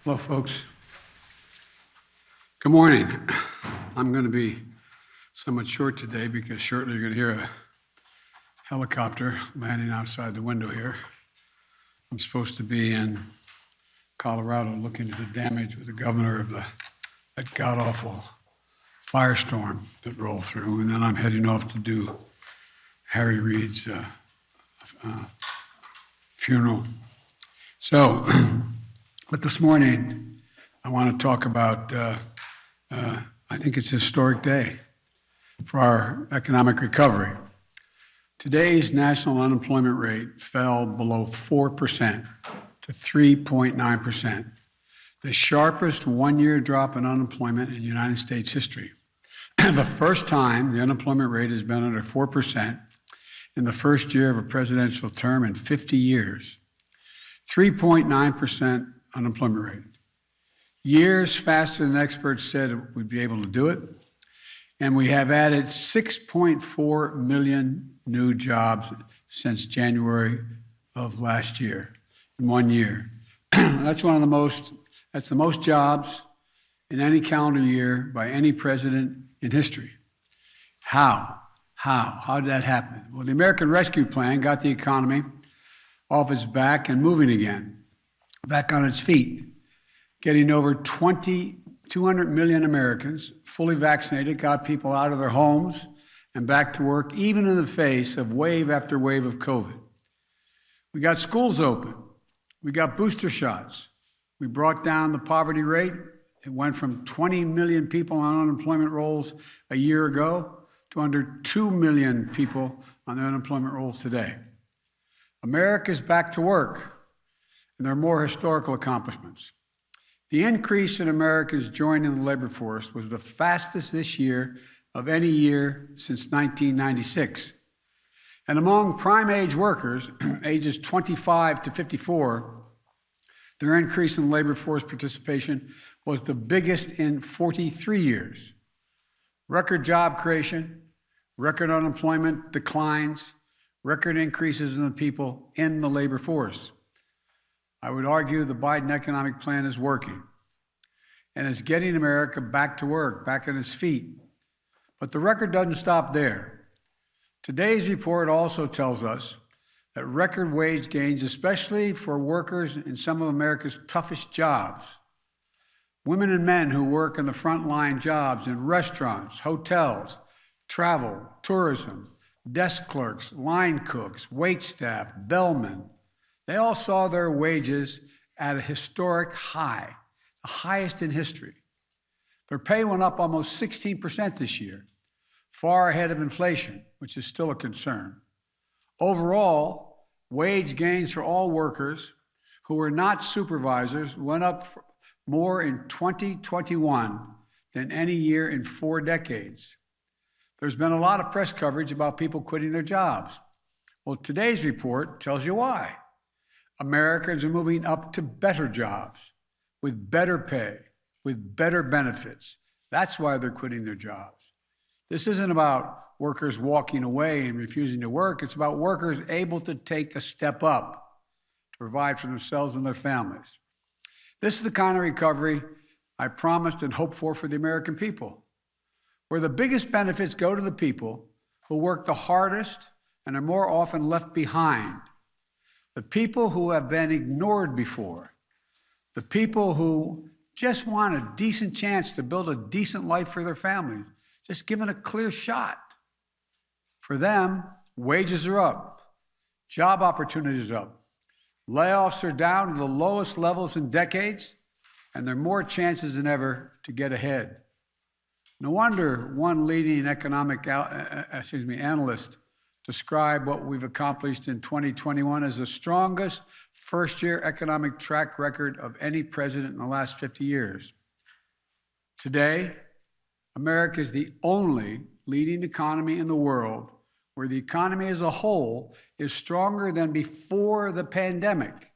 Hello, folks. Good morning. I'm going to be somewhat short today because shortly you're going to hear a helicopter landing outside the window here. I'm supposed to be in Colorado looking at the damage with the governor of that god-awful firestorm that rolled through, and then I'm heading off to do Harry Reid's funeral. So, but this morning, I want to talk about, I think it's a historic day for our economic recovery. Today's national unemployment rate fell below 4% to 3.9%, the sharpest one-year drop in unemployment in United States history. The first time the unemployment rate has been under 4% in the first year of a presidential term in 50 years. 3.9% unemployment rate. Years faster than experts said we'd be able to do it. And we have added 6.4 million new jobs since January of last year, in 1 year. That's the most jobs in any calendar year by any president in history. How did that happen? Well, the American Rescue Plan got the economy off its back and moving again, back on its feet, getting over 200 million Americans fully vaccinated, got people out of their homes and back to work, even in the face of wave after wave of COVID. We got schools open. We got booster shots. We brought down the poverty rate. It went from 20 million people on unemployment rolls a year ago to under 2 million people on the unemployment rolls today. America's back to work, and there are more historical accomplishments. The increase in Americans joining the labor force was the fastest this year of any year since 1996. And among prime age workers, ages 25 to 54, their increase in labor force participation was the biggest in 43 years. Record job creation, record unemployment declines, record increases in the people in the labor force. I would argue the Biden economic plan is working and is getting America back to work, back on its feet. But the record doesn't stop there. Today's report also tells us that record wage gains, especially for workers in some of America's toughest jobs, women and men who work in the frontline jobs in restaurants, hotels, travel, tourism, desk clerks, line cooks, wait staff, bellmen, they all saw their wages at a historic high, the highest in history. Their pay went up almost 16% this year, far ahead of inflation, which is still a concern. Overall, wage gains for all workers who were not supervisors went up more in 2021 than any year in 4 decades. There's been a lot of press coverage about people quitting their jobs. Well, today's report tells you why. Americans are moving up to better jobs, with better pay, with better benefits. That's why they're quitting their jobs. This isn't about workers walking away and refusing to work. It's about workers able to take a step up to provide for themselves and their families. This is the kind of recovery I promised and hoped for the American people, where the biggest benefits go to the people who work the hardest and are more often left behind, the people who have been ignored before, the people who just want a decent chance to build a decent life for their families, just given a clear shot. For them, wages are up, job opportunities are up, layoffs are down to the lowest levels in decades, and there are more chances than ever to get ahead. No wonder one leading economic analyst described what we've accomplished in 2021 as the strongest first-year economic track record of any president in the last 50 years. Today, America is the only leading economy in the world where the economy as a whole is stronger than before the pandemic.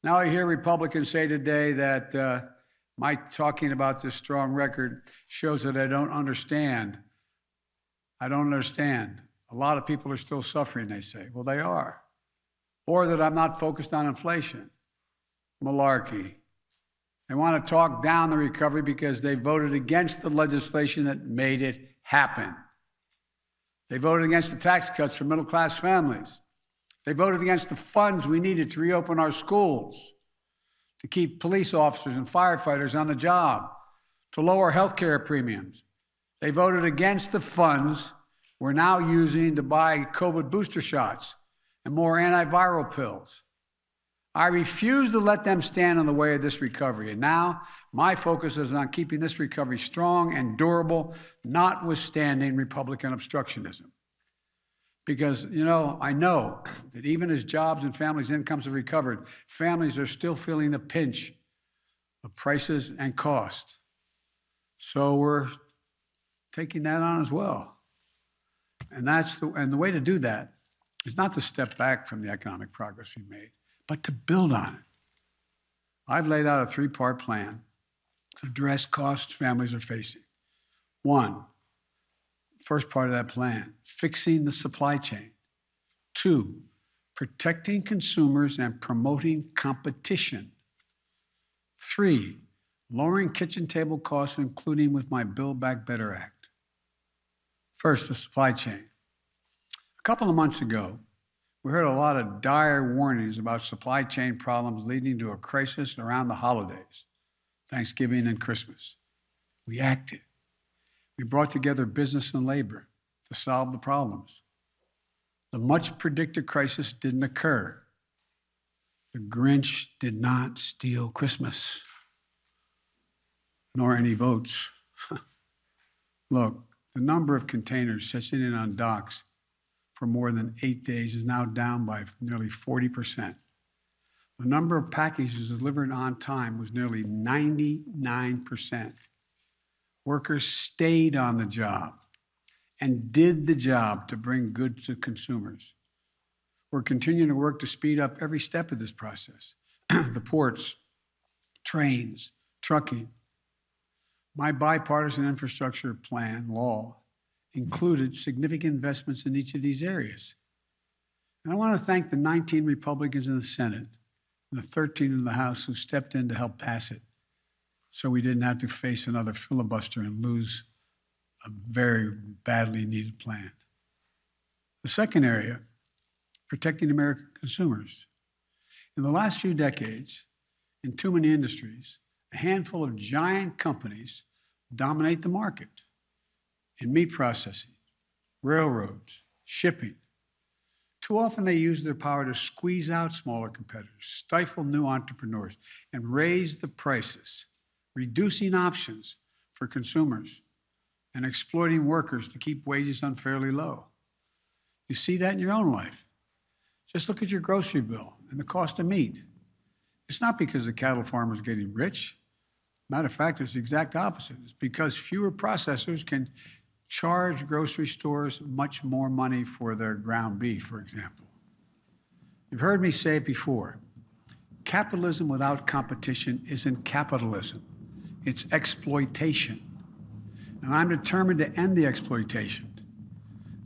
Now I hear Republicans say today that my talking about this strong record shows that I don't understand. I don't understand. A lot of people are still suffering, they say. Well, they are. Or that I'm not focused on inflation. Malarkey. They want to talk down the recovery because they voted against the legislation that made it happen. They voted against the tax cuts for middle-class families. They voted against the funds we needed to reopen our schools, to keep police officers and firefighters on the job, to lower health care premiums. They voted against the funds we're now using to buy COVID booster shots and more antiviral pills. I refuse to let them stand in the way of this recovery. And now my focus is on keeping this recovery strong and durable, notwithstanding Republican obstructionism. Because, I know that even as jobs and families' incomes have recovered, families are still feeling the pinch of prices and cost. So we're taking that on as well. And the way to do that is not to step back from the economic progress we made, but to build on it. I've laid out a 3-part plan to address costs families are facing. 1, first part of that plan, fixing the supply chain. 2, protecting consumers and promoting competition. 3, lowering kitchen table costs, including with my Build Back Better Act. First, the supply chain. A couple of months ago, we heard a lot of dire warnings about supply chain problems leading to a crisis around the holidays, Thanksgiving and Christmas. We acted. We brought together business and labor to solve the problems. The much predicted crisis didn't occur. The Grinch did not steal Christmas, nor any votes. Look, the number of containers sitting in on docks for more than 8 days is now down by nearly 40%. The number of packages delivered on time was nearly 99%. Workers stayed on the job and did the job to bring goods to consumers. We're continuing to work to speed up every step of this process. The ports, trains, trucking. My bipartisan infrastructure plan, law, included significant investments in each of these areas. And I want to thank the 19 Republicans in the Senate and the 13 in the House who stepped in to help pass it so we didn't have to face another filibuster and lose a very badly needed plan. The second area, protecting American consumers. In the last few decades, in too many industries, a handful of giant companies dominate the market in meat processing, railroads, shipping. Too often they use their power to squeeze out smaller competitors, stifle new entrepreneurs, and raise the prices, reducing options for consumers and exploiting workers to keep wages unfairly low. You see that in your own life. Just look at your grocery bill and the cost of meat. It's not because the cattle farmers are getting rich. Matter of fact, it's the exact opposite. It's because fewer processors can charge grocery stores much more money for their ground beef, for example. You've heard me say it before. Capitalism without competition isn't capitalism. It's exploitation. And I'm determined to end the exploitation.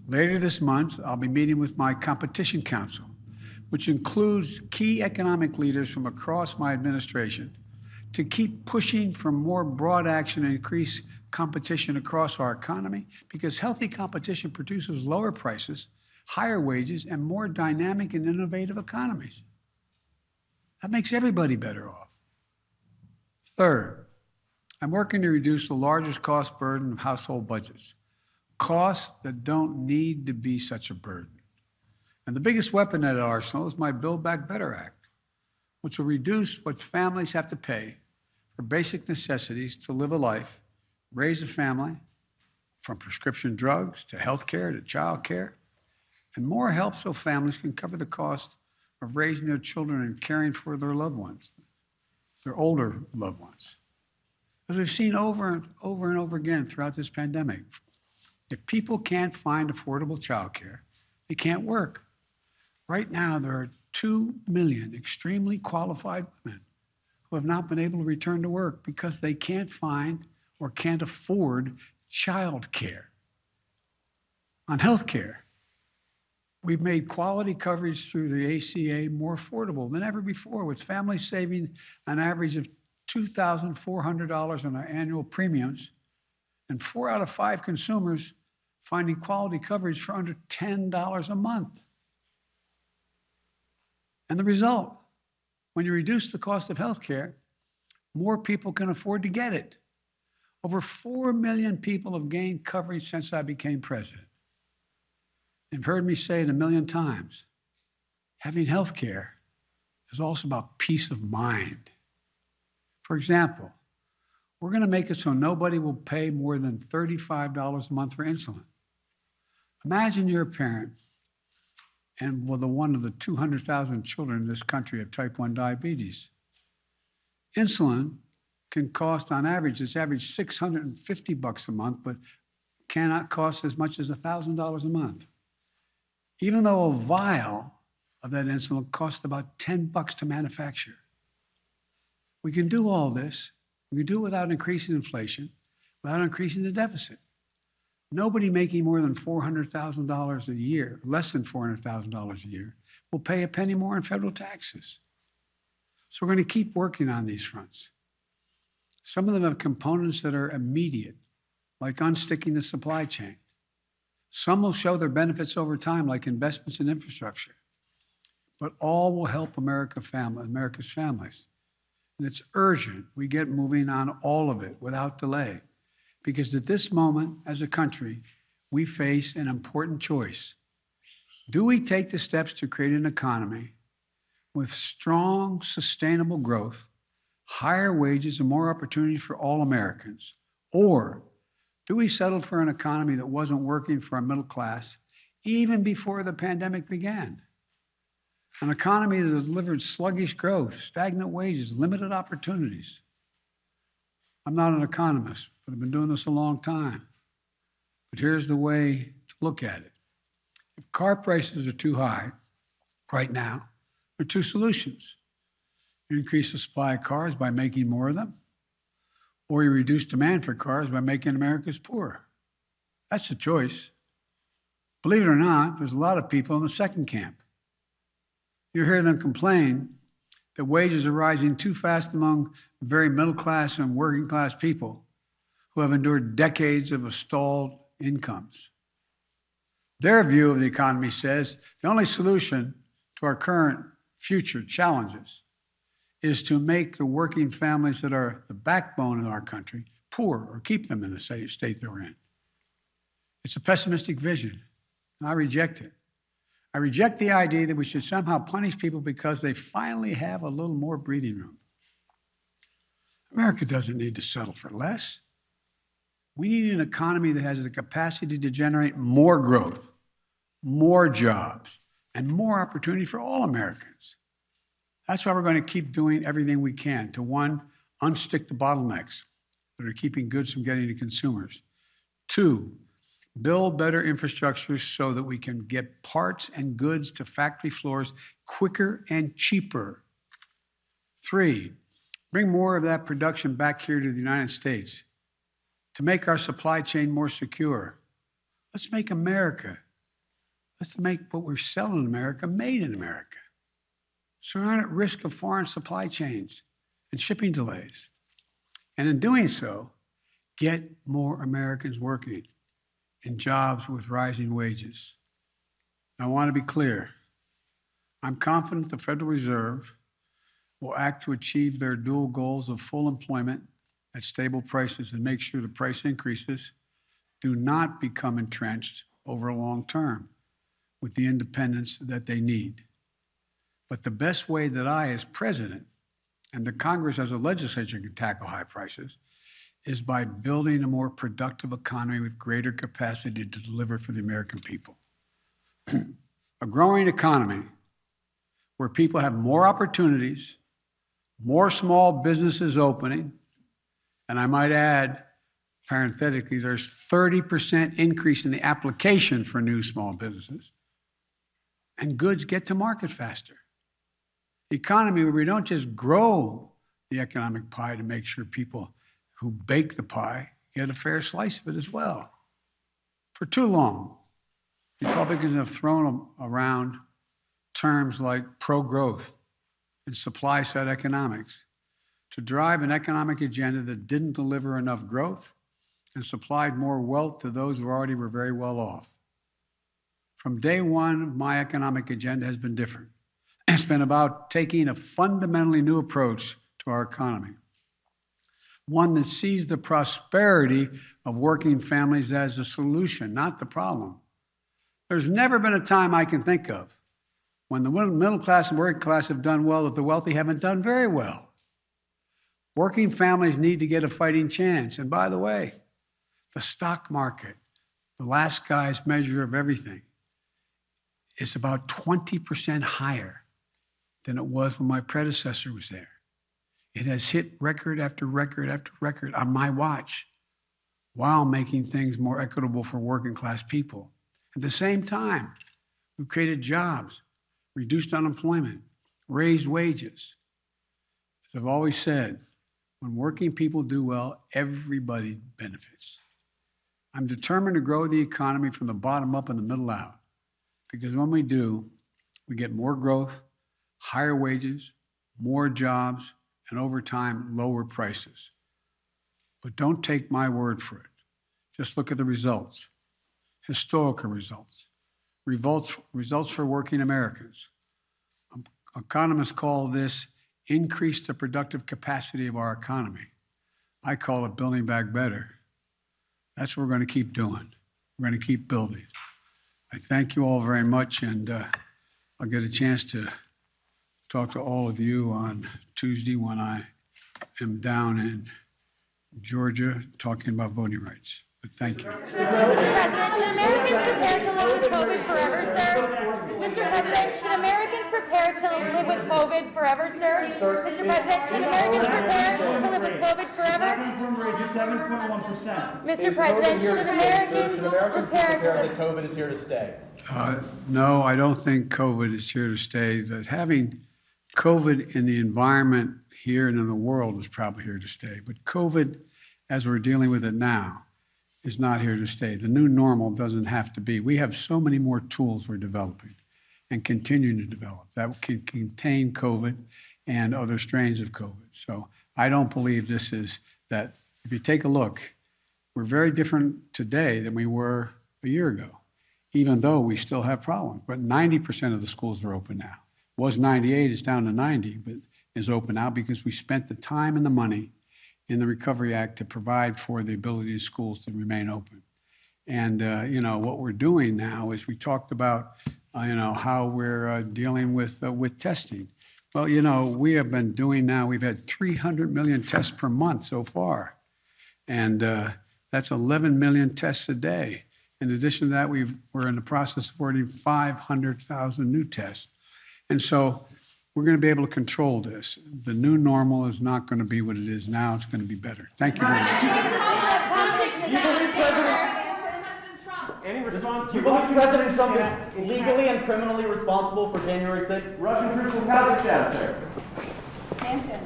Later this month, I'll be meeting with my Competition Council, which includes key economic leaders from across my administration, to keep pushing for more broad action and increase competition across our economy, because healthy competition produces lower prices, higher wages, and more dynamic and innovative economies. That makes everybody better off. Third, I'm working to reduce the largest cost burden of household budgets, costs that don't need to be such a burden. And the biggest weapon at our arsenal is my Build Back Better Act, which will reduce what families have to pay for basic necessities to live a life, raise a family, from prescription drugs to health care to child care, and more help so families can cover the cost of raising their children and caring for their loved ones, their older loved ones. As we've seen over and over again throughout this pandemic, if people can't find affordable child care, they can't work. Right now, there are 2 million extremely qualified women who have not been able to return to work because they can't find or can't afford child care. On health care, we've made quality coverage through the ACA more affordable than ever before, with families saving an average of $2,400 in our annual premiums, and 4 out of 5 consumers finding quality coverage for under $10 a month. And the result, when you reduce the cost of health care, more people can afford to get it. Over 4 million people have gained coverage since I became president. You've heard me say it a million times. Having health care is also about peace of mind. For example, we're going to make it so nobody will pay more than $35 a month for insulin. Imagine you're a parent and one of the 200,000 children in this country have type 1 diabetes. Insulin can cost, on average, it's average $650 a month, but cannot cost as much as $1,000 a month. Even though a vial of that insulin costs about $10 to manufacture. We can do all this. We can do it without increasing inflation, without increasing the deficit. Nobody making more than $400,000 a year, less than $400,000 a year, will pay a penny more in federal taxes. So we're going to keep working on these fronts. Some of them have components that are immediate, like unsticking the supply chain. Some will show their benefits over time, like investments in infrastructure. But all will help America's families. And it's urgent we get moving on all of it without delay. Because at this moment, as a country, we face an important choice. Do we take the steps to create an economy with strong, sustainable growth, higher wages, and more opportunity for all Americans? Or do we settle for an economy that wasn't working for our middle class even before the pandemic began? An economy that delivered sluggish growth, stagnant wages, limited opportunities. I'm not an economist, but I've been doing this a long time. But here's the way to look at it. If car prices are too high right now, there are two solutions. You increase the supply of cars by making more of them, or you reduce demand for cars by making Americans poorer. That's the choice. Believe it or not, there's a lot of people in the second camp. You hear them complain that wages are rising too fast among very middle class and working class people who have endured decades of stalled incomes. Their view of the economy says the only solution to our current future challenges is to make the working families that are the backbone of our country poor or keep them in the state they're in. It's a pessimistic vision, and I reject it. I reject the idea that we should somehow punish people because they finally have a little more breathing room. America doesn't need to settle for less. We need an economy that has the capacity to generate more growth, more jobs, and more opportunity for all Americans. That's why we're going to keep doing everything we can to, one, unstick the bottlenecks that are keeping goods from getting to consumers. Two, build better infrastructure so that we can get parts and goods to factory floors quicker and cheaper. Three, bring more of that production back here to the United States to make our supply chain more secure. Let's make let's make what we're selling in America made in America. So we're not at risk of foreign supply chains and shipping delays. And in doing so, get more Americans working in jobs with rising wages. I want to be clear. I'm confident the Federal Reserve will act to achieve their dual goals of full employment at stable prices and make sure the price increases do not become entrenched over a long term with the independence that they need. But the best way that I, as president, and the Congress as a legislature can tackle high prices is by building a more productive economy with greater capacity to deliver for the American people. A growing economy where people have more opportunities, more small businesses opening, and I might add, parenthetically, there's 30% increase in the application for new small businesses, and goods get to market faster. The economy where we don't just grow the economic pie to make sure people who bake the pie get a fair slice of it as well. For too long, Republicans have thrown around terms like pro-growth and supply-side economics. to drive an economic agenda that didn't deliver enough growth and supplied more wealth to those who already were very well off. From day one, my economic agenda has been different. It's been about taking a fundamentally new approach to our economy, one that sees the prosperity of working families as a solution, not the problem. There's never been a time I can think of when the middle class and working class have done well that the wealthy haven't done very well. Working families need to get a fighting chance. And by the way, the stock market, the last guy's measure of everything, is about 20% higher than it was when my predecessor was there. It has hit record after record after record on my watch while making things more equitable for working class people. At the same time, we've created jobs, reduced unemployment, raised wages. As I've always said, when working people do well, everybody benefits. I'm determined to grow the economy from the bottom up and the middle out, because when we do, we get more growth, higher wages, more jobs, and over time, lower prices. But don't take my word for it. Just look at the results, historical results, results for working Americans. Economists call this increase the productive capacity of our economy. I call it building back better. That's what we're going to keep doing. We're going to keep building. I thank you all very much, and I'll get a chance to talk to all of you on Tuesday when I am down in Georgia talking about voting rights. But thank you. Mr. President, should Americans prepare to live with COVID forever, sir? Mr. President, should Americans prepare to live with COVID forever, sir? Mr. President, should Americans prepare to live with COVID forever? 7.1%. Mr. President, should Americans prepare to live? That COVID is here to stay. No, I don't think COVID is here to stay. That having COVID in the environment here and in the world is probably here to stay. But COVID, as we're dealing with it now, is not here to stay. The new normal doesn't have to be. We have so many more tools we're developing and continuing to develop that can contain COVID and other strains of COVID. So I don't believe this is that. If you take a look, we're very different today than we were a year ago, even though we still have problems. But 90% of the schools are open now. It was 98, it's down to 90, but is open now because we spent the time and the money in the Recovery Act to provide for the ability of schools to remain open. And, what we're doing now is we talked about, how we're dealing with testing. Well, we have been doing now, we've had 300 million tests per month so far. And that's 11 million tests a day. In addition to that, we're in the process of ordering 500,000 new tests. And so we're going to be able to control this. The new normal is not going to be what it is now. It's going to be better. Thank you very much. Any response Do you believe President Trump is legally and criminally responsible for January 6th? Russian troops in Kazakhstan, sir. Manson.